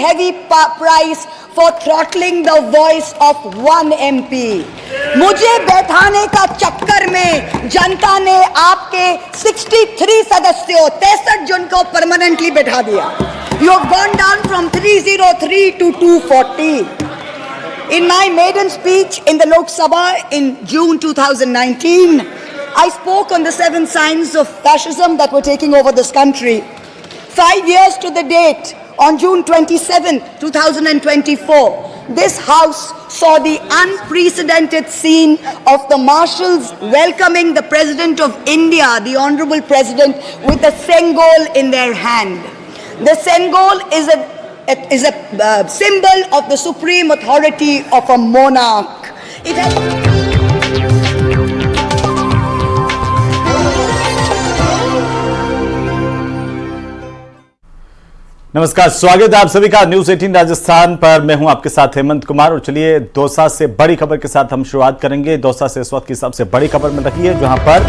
heavy price for throttling the voice of one MP. मुझे बैठाने का चक्कर में जनता ने आपके 63 सदस्यों 63 जन को परमानेंटली बैठा दिया. You have gone down from 303 to 240. In my maiden speech in the Lok Sabha in June 2019, I spoke on the 7 signs of fascism that were taking over this country. 5 years to the date, on June 27, 2024, this House saw the unprecedented scene of the marshals welcoming the President of India, the Honorable President, with a Sengol in their hand. The Sengol is a symbol of the supreme authority of a monarch. It has नमस्कार, स्वागत है आप सभी का news 18 Rajasthan पर। मैं हूं आपके साथ हेमंत कुमार और चलिए दौसा से बड़ी खबर के साथ हम शुरुआत करेंगे। दौसा से इस वक्त की सबसे बड़ी खबर मिल रही है, जहां पर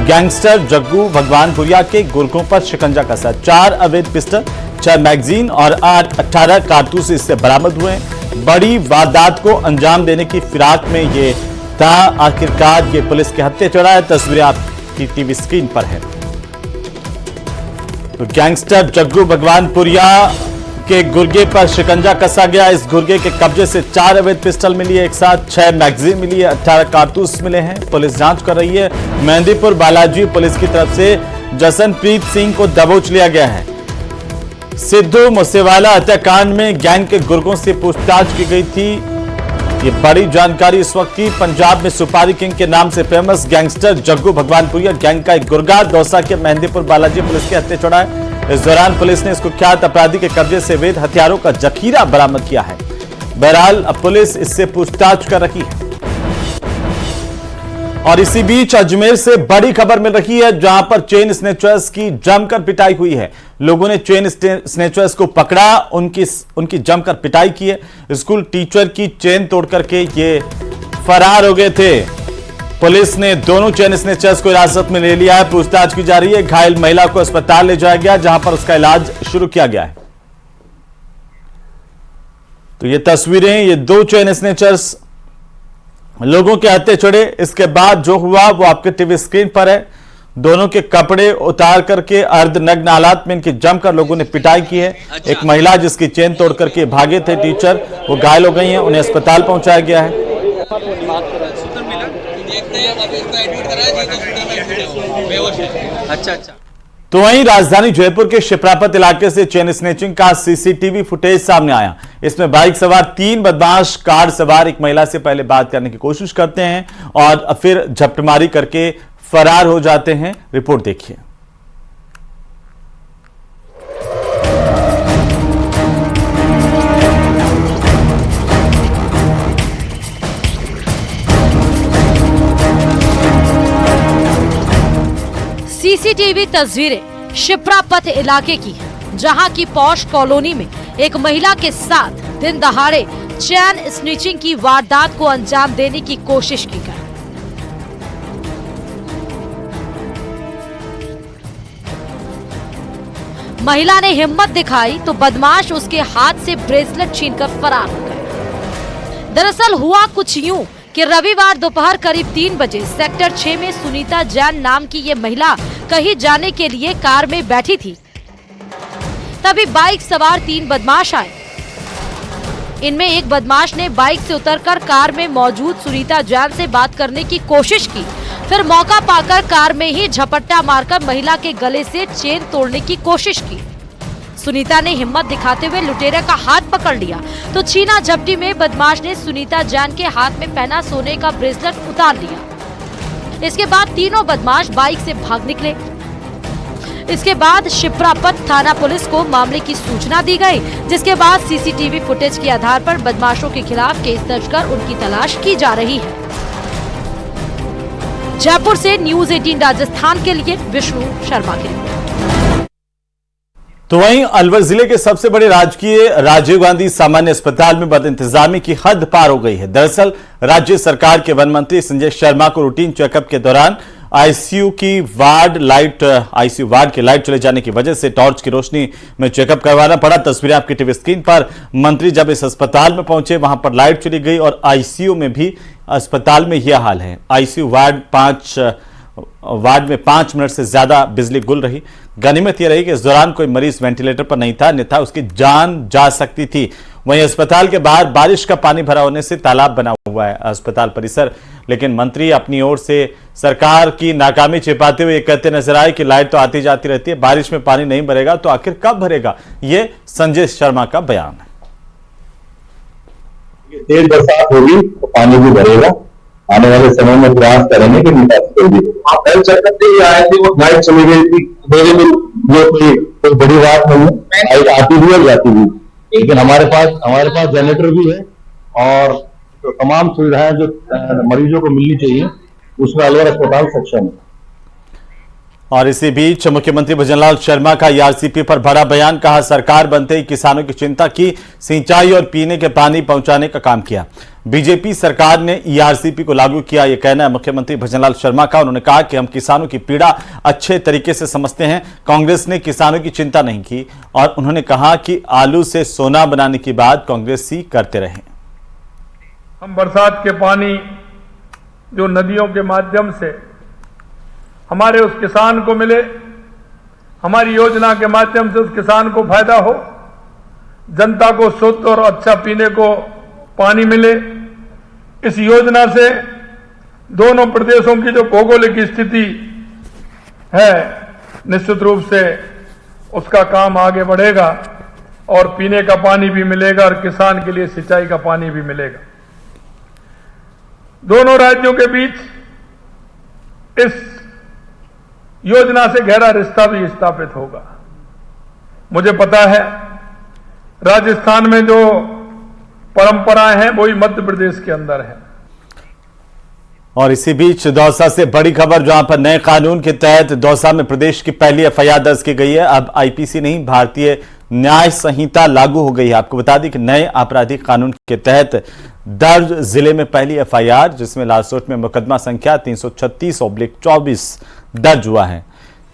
गैंगस्टर जग्गू भगवानपुरिया के गुर्गों पर शिकंजा कसा। 4 अवैध पिस्टल, 6 मैगजीन और 18 कारतूस इससे बरामद हुए। बड़ी वारदात को अंजाम देने की फिराक में ये था। आखिरकार ये पुलिस के हत्थे चढ़ा है। तस्वीरें आपकी टीवी स्क्रीन पर है। तो गैंगस्टर जग्गू भगवानपुरिया के गुर्गे पर शिकंजा कसा गया। इस गुर्गे के कब्जे से 4 अवैध पिस्टल मिली है, एक साथ 6 मैगजीन मिली है, 18 कारतूस मिले हैं। पुलिस जांच कर रही है। मेहंदीपुर बालाजी पुलिस की तरफ से जसनप्रीत सिंह को दबोच लिया गया है। सिद्धू मूसेवाला हत्याकांड में गैंग के गुर्गों से पूछताछ की गई थी। ये बड़ी जानकारी इस वक्त की। पंजाब में सुपारी किंग के नाम से famous gangster Jaggu Bhagwanpuria gang का एक गुर्गा दौसा के मेहंदीपुर बालाजी पुलिस के हत्थे चढ़ा है। इस दौरान पुलिस ने इस कुख्यात अपराधी के कब्जे से अवैध हथियारों का जखीरा बरामद किया है। बहरहाल अब पुलिस इससे पूछताछ कर रही है। और इसी बीच अजमेर से बड़ी खबर मिल रही है, जहां पर चेन स्नेचर्स की जमकर पिटाई हुई है। लोगों ने चेन स्नेचर्स को पकड़ा, उनकी जमकर पिटाई की है। स्कूल टीचर की चेन तोड़ करके ये फरार हो गए थे। पुलिस ने दोनों चेन स्नेचर्स को हिरासत में ले लिया है। पूछताछ की जा रही है। घायल महिला को अस्पताल ले जाया गया, जहां पर उसका इलाज शुरू किया गया है। तो ये तस्वीरें, ये 2 चेन स्नेचर्स लोगों के हत्थे चढ़े। इसके बाद जो हुआ वो आपके टीवी स्क्रीन पर है। दोनों के कपड़े उतार करके अर्धनग्न हालात में इनकी जमकर लोगों ने पिटाई की है। एक महिला जिसकी चेन तोड़ करके भागे थे टीचर, वो घायल हो गई हैं, उन्हें अस्पताल पहुंचाया गया है। अच्छा। तो वहीं राजधानी जयपुर के शिप्रापत इलाके से चेन स्नेचिंग का सीसीटीवी फुटेज सामने आया। इसमें बाइक सवार 3 बदमाश कार सवार एक महिला से पहले बात करने की कोशिश करते हैं और फिर झपटमारी करके फरार हो जाते हैं। रिपोर्ट देखिए। सीसीटीवी तस्वीरें शिप्रापत इलाके की है, जहां की पॉश कॉलोनी में एक महिला के साथ दिन दहाड़े चेन स्निचिंग की वारदात को अंजाम देने की कोशिश की गई। महिला ने हिम्मत दिखाई तो बदमाश उसके हाथ से ब्रेसलेट छीनकर फरार हो गए। दरअसल हुआ कुछ यूं कि रविवार दोपहर करीब 3 बजे सेक्टर 6 में सुनीता जैन नाम की ये महिला कहीं जाने के लिए कार में बैठी थी। तभी बाइक सवार 3 बदमाश आए। इनमें एक बदमाश ने बाइक से उतरकर कार में मौजूद सुनीता जैन से बात करने की कोशिश की। फिर मौका पाकर कार में ही झपट्टा मारकर महिला के गले से चेन तोड़ने की कोशिश की। सुनीता ने हिम्मत दिखाते हुए लुटेरे का हाथ पकड़ लिया तो छीना झपटी में बदमाश ने सुनीता जैन के हाथ में पहना सोने का ब्रेसलेट उतार लिया। इसके बाद तीनों बदमाश बाइक से भाग निकले। इसके बाद शिप्रापत थाना पुलिस को मामले की सूचना दी गई, जिसके बाद सीसीटीवी फुटेज के आधार पर बदमाशों के खिलाफ केस दर्ज कर उनकी तलाश की जा रही है। जयपुर से न्यूज 18 राजस्थान के लिए विष्णु शर्मा की रिपोर्ट। तो वहीं अलवर जिले के सबसे बड़े राजकीय राजीव गांधी सामान्य अस्पताल में बदइंतजामी की हद पार हो गई है। दरअसल राज्य सरकार के वन मंत्री संजय शर्मा को रूटीन चेकअप के दौरान आईसीयू की लाइट चले जाने की वजह से टॉर्च की रोशनी में चेकअप करवाना पड़ा। तस्वीरें आपकी टीवी स्क्रीन पर। मंत्री जब इस अस्पताल में पहुंचे वहां पर लाइट चली गई और आईसीयू में भी अस्पताल में यह हाल है। आईसीयू वार्ड में 5 मिनट से ज्यादा बिजली गुल रही। गनीमत यह रही कि इस दौरान कोई मरीज वेंटिलेटर पर नहीं था, अन्यथा उसकी जान जा सकती थी। वहीं अस्पताल के बाहर बारिश का पानी भरा होने से तालाब बना हुआ है अस्पताल परिसर। लेकिन मंत्री अपनी ओर से सरकार की नाकामी छिपाते हुए कहते नजर आए कि लाइट तो आती जाती रहती है, बारिश में पानी नहीं भरेगा तो आखिर कब भरेगा। ये संजय शर्मा का बयान है। तेज बरसात होगी तो पानी भी भरेगा। आने वाले समय में प्रयास करेंगे कि निकासी होगी। आप हेल्थ चेकअप के लिए आए थे, वो लाइट चली गई थी, मेरे में ये कोई बड़ी बात नहीं है। लाइट आती भी और जाती भी, लेकिन हमारे पास जनरेटर भी है और तो तमाम सुविधाएं जो मरीजों को मिलनी चाहिए उसमें अलवर अस्पताल सक्षम है। और इसी बीच मुख्यमंत्री भजनलाल शर्मा का ईआरसीपी पर बड़ा बयान। कहा सरकार बनते ही किसानों की चिंता की, सिंचाई और पीने के पानी पहुंचाने का काम किया। बीजेपी सरकार ने ईआरसीपी को लागू किया, यह कहना है मुख्यमंत्री भजनलाल शर्मा का। उन्होंने कहा कि हम किसानों की पीड़ा अच्छे तरीके से समझते हैं, कांग्रेस ने किसानों की चिंता नहीं की। और उन्होंने कहा कि आलू से सोना बनाने की बात कांग्रेसी करते रहे। हम बरसात के पानी जो नदियों के माध्यम से हमारे उस किसान को मिले, हमारी योजना के माध्यम से उस किसान को फायदा हो, जनता को शुद्ध और अच्छा पीने को पानी मिले। इस योजना से दोनों प्रदेशों की जो भौगोलिक स्थिति है निश्चित रूप से उसका काम आगे बढ़ेगा और पीने का पानी भी मिलेगा और किसान के लिए सिंचाई का पानी भी मिलेगा। दोनों राज्यों के बीच इस योजना से गहरा रिश्ता भी स्थापित होगा। मुझे पता है राजस्थान में जो परंपराएं हैं वही मध्य प्रदेश के अंदर है। और इसी बीच दौसा से बड़ी खबर, जहां पर नए कानून के तहत दौसा में प्रदेश की पहली एफआईआर दर्ज की गई है। अब आईपीसी नहीं, भारतीय न्याय संहिता लागू हो गई है। आपको बता दें कि नए आपराधिक कानून के तहत दर्ज जिले में पहली एफआईआर, जिसमें लालसोट में मुकदमा संख्या 336/24 दर्ज हुआ है।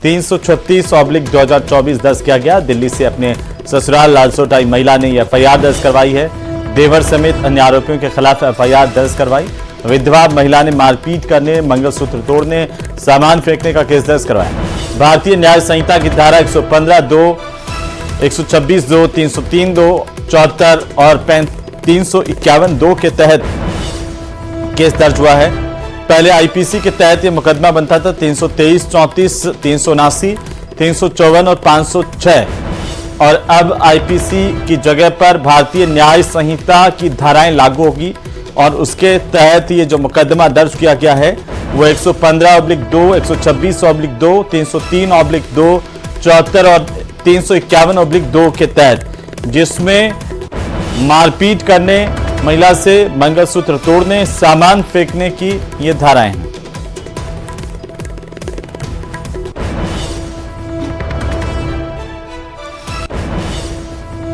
336/2024 दर्ज किया गया। दिल्ली से अपने ससुराल लालसोट आई महिला ने यह एफआईआर दर्ज करवाई है। देवर समेत अन्य आरोपियों के खिलाफ एफआईआर दर्ज करवाई। विधवा महिला ने मारपीट करने, मंगलसूत्र तोड़ने, सामान फेंकने का केस दर्ज करवाया। भारतीय न्याय संहिता की धारा 115(2), 126(2), 303(2), 74 और 351(2) के तहत केस दर्ज हुआ है। पहले आईपीसी के तहत यह मुकदमा बनता था 323, 34, 379, 354 और 506। और अब आईपीसी की जगह पर भारतीय न्याय संहिता की धाराएं लागू होगी और उसके तहत ये जो मुकदमा दर्ज किया गया है वो 115/2, 126/2, 303/2, 74 और 351/2 के तहत, जिसमें मारपीट करने, महिला से मंगलसूत्र तोड़ने, सामान फेंकने की ये धाराएं हैं।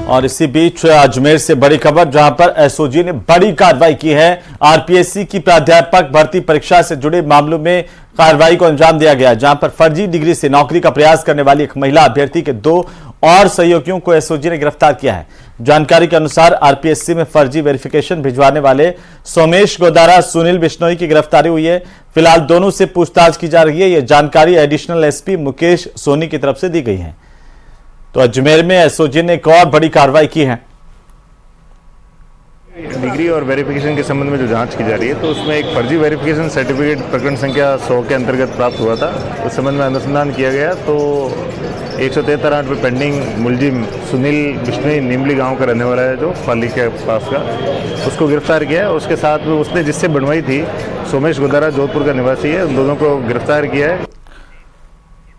और इसी बीच अजमेर से बड़ी खबर, जहां पर एसओजी ने बड़ी कार्रवाई की है। आरपीएससी की प्राध्यापक भर्ती परीक्षा से जुड़े मामलों में कार्रवाई को अंजाम दिया गया, जहां पर फर्जी डिग्री से नौकरी का प्रयास करने वाली एक महिला अभ्यर्थी के 2 और सहयोगियों को एसओजी ने गिरफ्तार किया है। जानकारी के अनुसार आरपीएससी में फर्जी वेरिफिकेशन भिजवाने वाले सोमेश गोदारा, सुनील बिश्नोई की गिरफ्तारी हुई है। फिलहाल दोनों से पूछताछ की जा रही है। यह जानकारी एडिशनल एसपी मुकेश सोनी की तरफ से दी गई है। तो अजमेर में एसओजी ने एक और बड़ी कार्रवाई की है। डिग्री और वेरिफिकेशन के संबंध में जो जांच की जा रही है, तो उसमें एक फर्जी वेरिफिकेशन सर्टिफिकेट प्रकरण संख्या 100 के अंतर्गत प्राप्त हुआ था। उस संबंध में अनुसंधान किया गया तो 173 पे पेंडिंग मुलजिम सुनील बिश्नोई निमली गांव का रहने वाला है, जो पाली के पास का, उसको गिरफ्तार किया है। उसके साथ में उसने जिससे बनवाई थी सोमेश गोदारा जोधपुर का निवासी है, उन दोनों को गिरफ्तार किया है।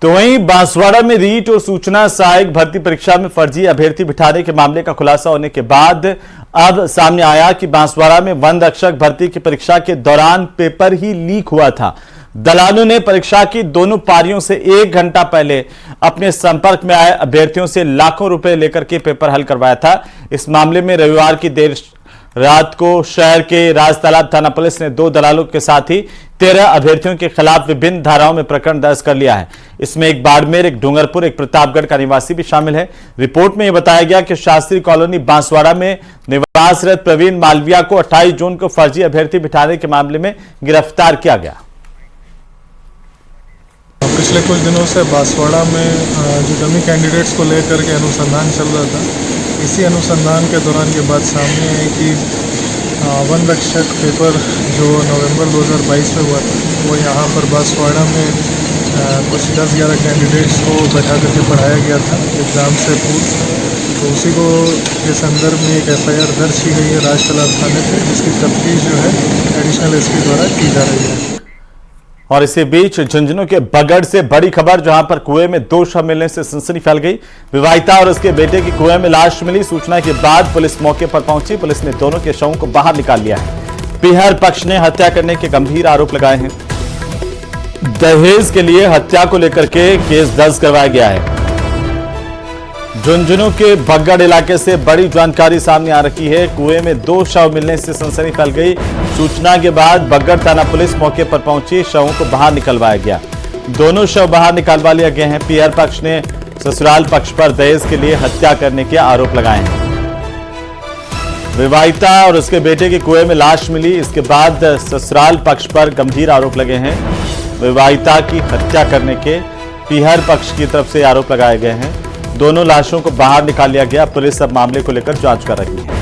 तो वहीं बांसवाड़ा में रीट और सूचना सहायक भर्ती परीक्षा में फर्जी अभ्यर्थी बिठाने के मामले का खुलासा होने के बाद अब सामने आया कि बांसवाड़ा में वन रक्षक भर्ती की परीक्षा के दौरान पेपर ही लीक हुआ था। दलालों ने परीक्षा की दोनों पारियों से 1 घंटा पहले अपने संपर्क में आए अभ्यर्थियों से लाखों रुपए लेकर के पेपर हल करवाया था। इस मामले में रविवार की देर रात को शहर के राजतालाब थाना पुलिस ने 2 दलालों के साथ ही 13 अभ्यर्थियों के खिलाफ विभिन्न धाराओं में प्रकरण दर्ज कर लिया है। इसमें एक बाड़मेर, एक डूंगरपुर, एक प्रतापगढ़ का निवासी भी शामिल है। रिपोर्ट में यह बताया गया कि शास्त्री कॉलोनी बांसवाड़ा में निवासरत प्रवीण मालविया को 28 जून को फर्जी अभ्यर्थी बिठाने के मामले में गिरफ्तार किया गया। पिछले कुछ दिनों से बांसवाड़ा में जो डमी कैंडिडेट्स को लेकर के अनुसंधान चल रहा था, इसी अनुसंधान के दौरान ये बात सामने आई कि वन रक्षक पेपर जो नवंबर 2022 में हुआ था, वो यहाँ पर बांसवाड़ा में कुछ 10-11 कैंडिडेट्स को बैठा करके पढ़ाया गया था एग्ज़ाम से पूर्व। तो उसी को के संदर्भ में एक FIR दर्ज की गई है राजतालाब थाने पे, जिसकी तफ्तीश जो है एडिशनल SP द्वारा की जा रही है। और इसी बीच झुंझुनू के बगड़ से बड़ी खबर, जहां पर कुएं में 2 शव मिलने से सनसनी फैल गई। विवाहिता और उसके बेटे की कुएं में लाश मिली। सूचना के बाद पुलिस मौके पर पहुंची। पुलिस ने दोनों के शवों को बाहर निकाल लिया है। पीहर पक्ष ने हत्या करने के गंभीर आरोप लगाए हैं। दहेज के लिए हत्या को लेकर के केस दर्ज करवाया गया है। झुंझुनू के बगड़ इलाके से बड़ी जानकारी सामने आ रही है। कुएं में 2 शव मिलने से सनसनी फैल गई। सूचना के बाद बगड़ थाना पुलिस मौके पर पहुंची। शवों को बाहर निकलवाया गया। दोनों शव बाहर निकलवा लिए गए हैं। पीहर पक्ष ने ससुराल पक्ष पर दहेज के लिए हत्या करने के आरोप लगाए हैं। विवाहिता और उसके बेटे की कुएं में लाश मिली। इसके बाद ससुराल पक्ष पर गंभीर आरोप लगे हैं। विवाहिता की हत्या करने के पीहर पक्ष की तरफ से आरोप लगाए गए हैं। दोनों लाशों को बाहर निकाल लिया गया। पुलिस अब मामले को लेकर जांच कर रही है।